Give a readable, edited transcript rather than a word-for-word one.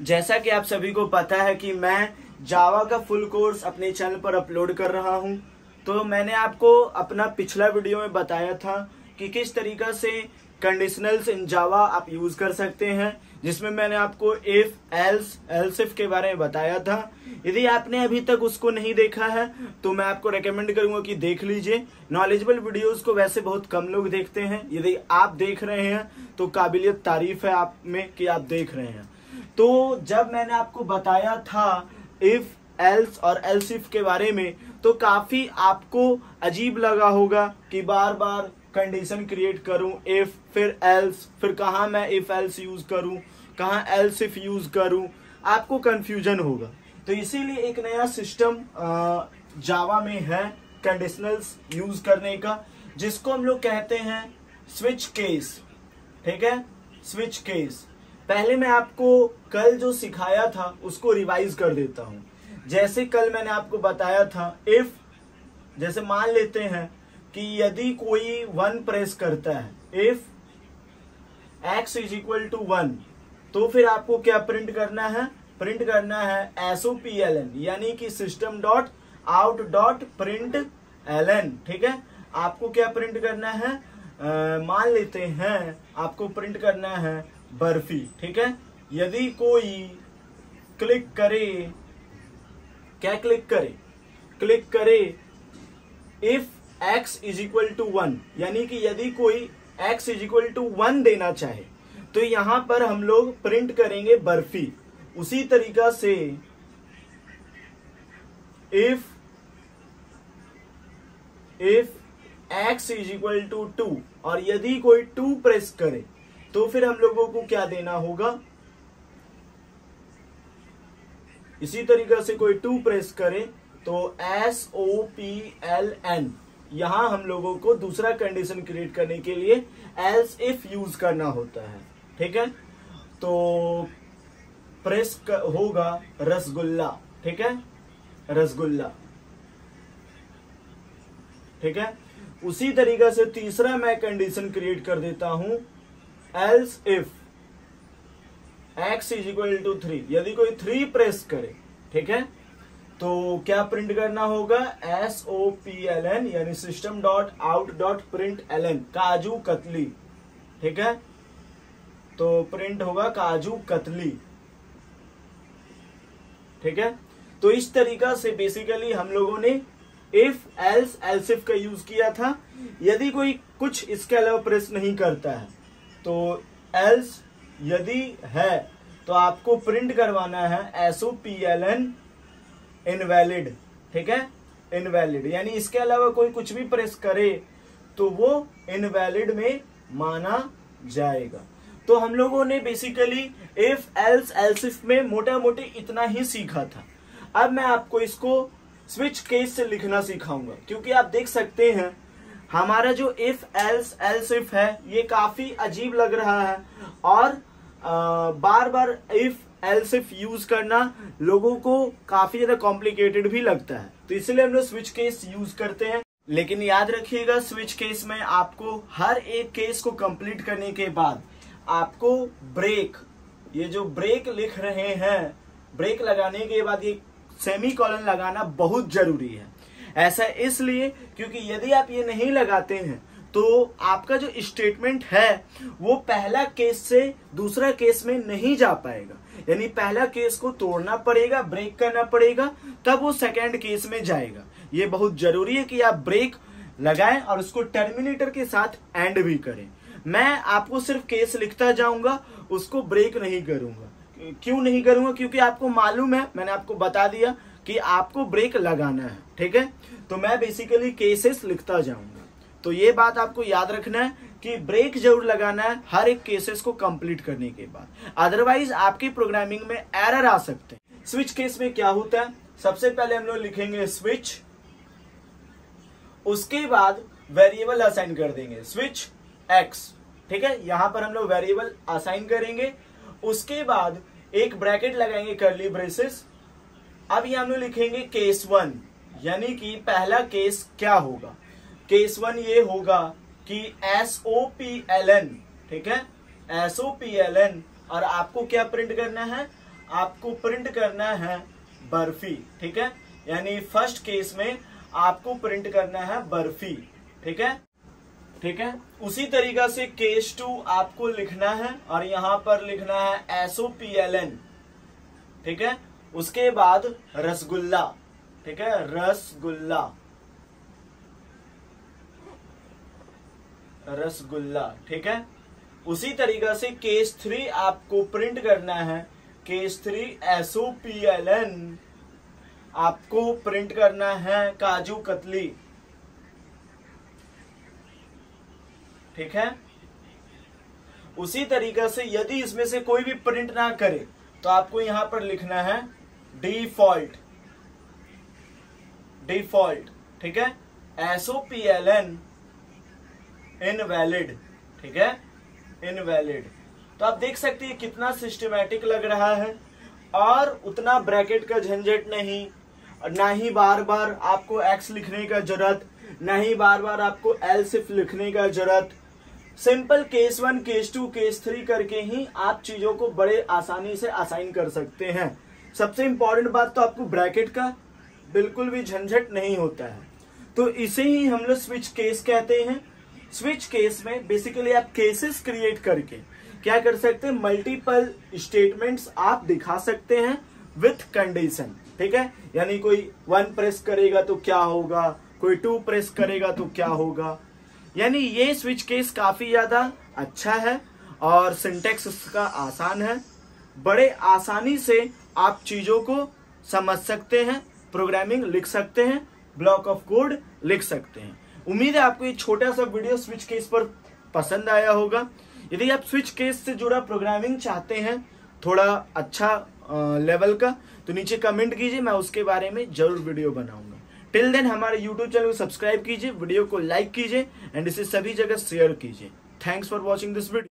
जैसा कि आप सभी को पता है कि मैं जावा का फुल कोर्स अपने चैनल पर अपलोड कर रहा हूं, तो मैंने आपको अपना पिछला वीडियो में बताया था कि किस तरीका से कंडीशनल्स इन जावा आप यूज कर सकते हैं, जिसमें मैंने आपको इफ, एल्स, एल्स इफ के बारे में बताया था। यदि आपने अभी तक उसको नहीं देखा है तो मैं आपको रेकमेंड करूंगा कि देख लीजिए। नॉलेजेबल वीडियोस को वैसे बहुत कम लोग देखते हैं, यदि आप देख रहे हैं तो काबिलियत तारीफ है आप में कि आप देख रहे हैं। तो जब मैंने आपको बताया था इफ, एल्स और एल्स इफ के बारे में, तो काफी आपको अजीब लगा होगा कि बार बार कंडीशन क्रिएट करूं, इफ फिर एल्स, फिर कहां मैं इफ एल्स यूज करूं, कहां एल्स इफ यूज करूं, आपको कंफ्यूजन होगा। तो इसीलिए एक नया सिस्टम जावा में है कंडीशनल्स यूज करने का, जिसको हम लोग कहते हैं स्विच केस। ठीक है, स्विच केस। पहले मैं आपको कल जो सिखाया था उसको रिवाइज कर देता हूं। जैसे कल मैंने आपको बताया था इफ, जैसे मान लेते हैं कि यदि कोई 1 प्रेस करता है, if x is equal to 1, तो फिर आपको क्या प्रिंट करना है? प्रिंट करना है SOPLN, यानी कि system dot out dot print LN। ठीक है, आपको क्या प्रिंट करना है? मान लेते हैं आपको प्रिंट करना है बर्फी। ठीक है, यदि कोई क्लिक करे, क्या क्लिक करे? क्लिक करे if x is equal to 1, यानी कि यदि कोई x इज इक्वल टू 1 देना चाहे तो यहां पर हम लोग प्रिंट करेंगे बर्फी। उसी तरीका से if x is equal to 2, और यदि कोई 2 प्रेस करे तो फिर हम लोगों को क्या देना होगा? इसी तरीका से कोई 2 प्रेस करे तो SOPLN, यहां हम लोगों को दूसरा कंडीशन क्रिएट करने के लिए एल्स इफ यूज करना होता है। ठीक है, तो प्रेस होगा रसगुल्ला। ठीक है, रसगुल्ला। ठीक है, उसी तरीका से तीसरा मैं कंडीशन क्रिएट कर देता हूं else if x is equal to 3, यदि कोई 3 प्रेस करे, ठीक है, तो क्या प्रिंट करना होगा? SOPLN, यानी system dot out dot print LN, kaju katli. ठीक है, तो प्रिंट होगा काजू कतली। ठीक है, तो इस तरीका से बेसिकली हम लोगों ने इफ, एल्स, एल्स इफ का यूज किया था। यदि कोई कुछ इसके अलावा प्रेस नहीं करता है तो एल्स, यदि है तो आपको प्रिंट करवाना है SOPLN इनवैलिड। ठीक है, इनवैलिड, यानी इसके अलावा कोई कुछ भी प्रेस करे तो वो इनवैलिड में माना जाएगा। तो हम लोगों ने basically if, else, else if में मोटा मोटी इतना ही सीखा था। अब मैं आपको इसको स्विच केस से लिखना सिखाऊंगा, क्योंकि आप देख सकते हैं हमारा जो इफ, एल्स, एल्स इफ है ये काफी अजीब लग रहा है, और बार बार इफ, एल्स इफ यूज करना लोगों को काफी ज्यादा कॉम्प्लिकेटेड भी लगता है, तो इसलिए हम लोग स्विच केस यूज करते हैं। लेकिन याद रखिएगा, स्विच केस में आपको हर एक केस को कंप्लीट करने के बाद आपको ब्रेक, ये जो ब्रेक लिख रहे हैं, ब्रेक लगाने के बाद ये सेमीकोलन लगाना बहुत जरूरी है। ऐसा इसलिए क्योंकि यदि आप ये नहीं लगाते हैं तो आपका जो स्टेटमेंट है वो पहला केस से दूसरा केस में नहीं जा पाएगा, यानी पहला केस को तोड़ना पड़ेगा, ब्रेक करना पड़ेगा, तब वो सेकंड केस में जाएगा। ये बहुत जरूरी है कि आप ब्रेक लगाएं और उसको टर्मिनेटर के साथ एंड भी करें। मैं आपको सिर्फ केस लिखता जाऊंगा, उसको ब्रेक नहीं करूंगा। क्यों नहीं करूंगा? क्योंकि आपको मालूम है, मैंने आपको बता दिया कि आपको ब्रेक लगाना है। ठीक है, तो मैं बेसिकली केसेस लिखता जाऊंगा। तो ये बात आपको याद रखना है कि ब्रेक जरूर लगाना है हर एक केसेस को कंप्लीट करने के बाद, अदरवाइज आपकी प्रोग्रामिंग में एरर आ सकते हैं। स्विच केस में क्या होता है? सबसे पहले हम लोग लिखेंगे स्विच, उसके बाद वेरिएबल असाइन कर देंगे स्विच x। ठीक है, यहां पर हम लोग वेरिएबल असाइन करेंगे, उसके बाद एक ब्रैकेट लगाएंगे कर्ली ब्रेसेस। अब यहां हम लोग लिखेंगे केस 1, यानी कि पहला केस क्या होगा? केस 1 ये होगा कि SOPLN। ठीक है, SOPLN, और आपको क्या प्रिंट करना है? आपको प्रिंट करना है बर्फी, ठीक है। यानी फर्स्ट केस में आपको प्रिंट करना है बर्फी, ठीक है, ठीक है। उसी तरीका से केस 2 आपको लिखना है और यहां पर लिखना है SOPLN, ठीक है। उसके बाद रसगुल्ला, ठीक है, रसगुल्ला, रसगुल्ला, ठीक है। उसी तरीका से केस 3 आपको प्रिंट करना है, केस 3 SOPLN, आपको प्रिंट करना है काजू कतली, ठीक है। उसी तरीका से यदि इसमें से कोई भी प्रिंट ना करे तो आपको यहां पर लिखना है डिफॉल्ट, डिफॉल्ट, ठीक है, SOPLN इनवैलिड, ठीक है, इनवैलिड। तो आप देख सकते हैं कितना सिस्टमैटिक लग रहा है और उतना ब्रैकेट का झंझट नहीं, ना ही बार बार आपको एक्स लिखने का जरूरत, ना ही बार बार आपको एल्सिफ लिखने का जरूरत। सिंपल केस 1, केस 2, केस 3 करके ही आप चीजों को बड़े आसानी से असाइन कर सकते हैं। सबसे इंपॉर्टेंट बात तो आपको ब्रैकेट का बिल्कुल भी झंझट नहीं होता है। तो इसे ही हम लोग स्विच केस कहते हैं। स्विच केस में बेसिकली आप केसेस क्रिएट करके क्या कर सकते हैं, मल्टीपल स्टेटमेंट्स आप दिखा सकते हैं विथ कंडीशन, ठीक है। यानी कोई 1 प्रेस करेगा तो क्या होगा, कोई 2 प्रेस करेगा तो क्या होगा। यानी ये स्विच केस काफी ज्यादा अच्छा है और सिंटेक्स इसका आसान है। बड़े आसानी से आप चीजों को समझ सकते हैं, प्रोग्रामिंग लिख सकते हैं, ब्लॉक ऑफ कोड लिख सकते हैं। उम्मीद है आपको ये छोटा सा वीडियो स्विच केस पर पसंद आया होगा। यदि आप स्विच केस से जुड़ा प्रोग्रामिंग चाहते हैं थोड़ा अच्छा लेवल का, तो नीचे कमेंट कीजिए, मैं उसके बारे में जरूर वीडियो बनाऊंगा। टिल देन हमारे यूट्यूब चैनल को सब्सक्राइब कीजिए, वीडियो को लाइक कीजिए एंड इसे सभी जगह शेयर कीजिए। Thanks for watching this video.